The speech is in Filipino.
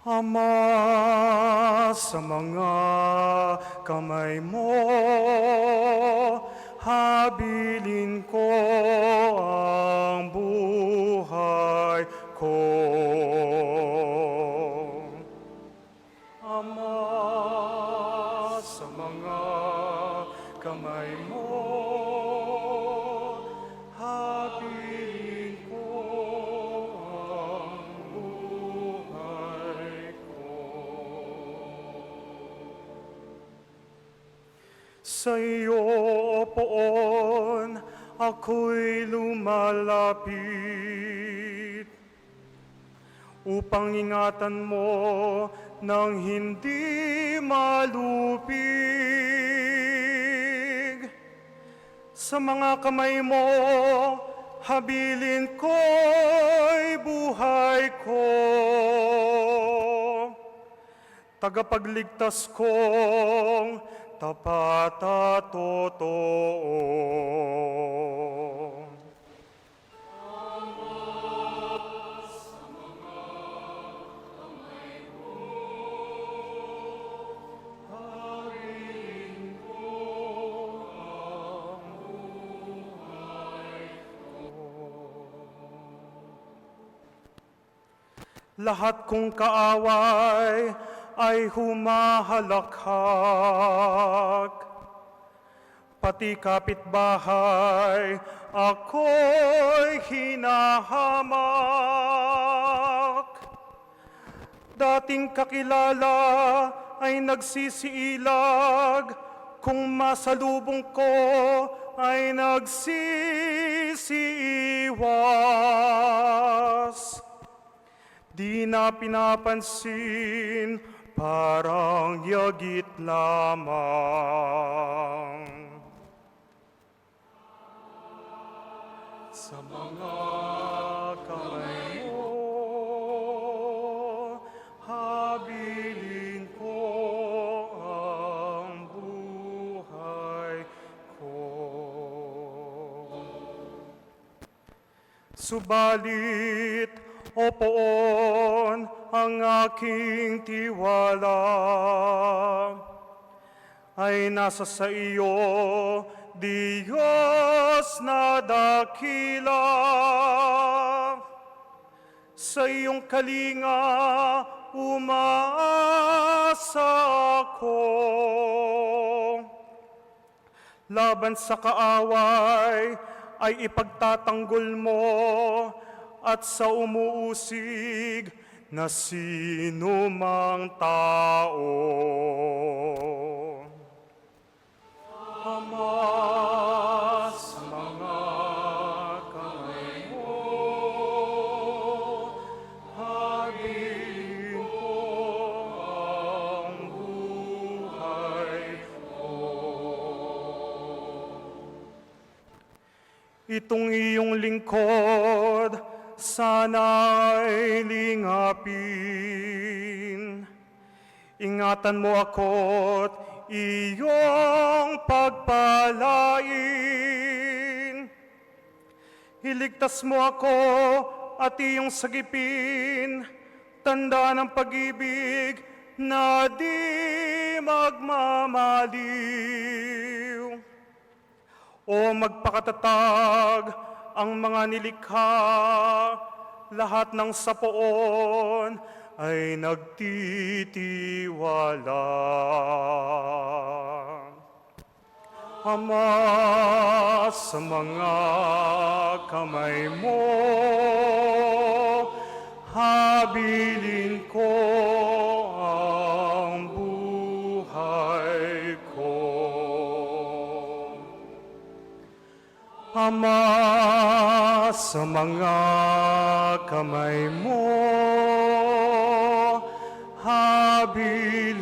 Ama, sa mga kamay mo, habilin ko ang buhay ko. Ama, sa mga kamay mo, habilin ko ang buhay ko. Sa iyo, Poon, ako'y lumalapit upang ingatan mo nang hindi malupig. Sa mga kamay mo, habilin ko'y buhay ko. Tagapagligtas kong tapat at totoo. Lahat kong kaaway ay humahalakhak, pati kapitbahay ako'y hinahamak. Dating kakilala ay nagsisiilag, kung masalubong ko ay nagsisiiwas. Di na pinapansin, parang yagit lamang. Sa mga kamay mo, habilin ko ang buhay ko. Subalit, O Poon, ang aking tiwala ay nasa sa iyo, Diyos na dakila. Sa iyong kalinga umaasa ako. Laban sa kaaway ay ipagtatanggol mo, at sa umuusig na sino mang tao. Ama, sa mga kamay mo, habilin ko ang buhay ko. Itong iyong lingkod, sana'y lingapin. Ingatan mo ako't iyong pagpalain. Iligtas mo ako at iyong sagipin, tanda ng pag-ibig na di magmamaliw. O magpakatatag ang mga nilikha, lahat ng sapoon ay nagtitiwala. Ama, sa mga kamay mo, habilin ko ang buhay ko. Ama, sa mga kamay mo, habilin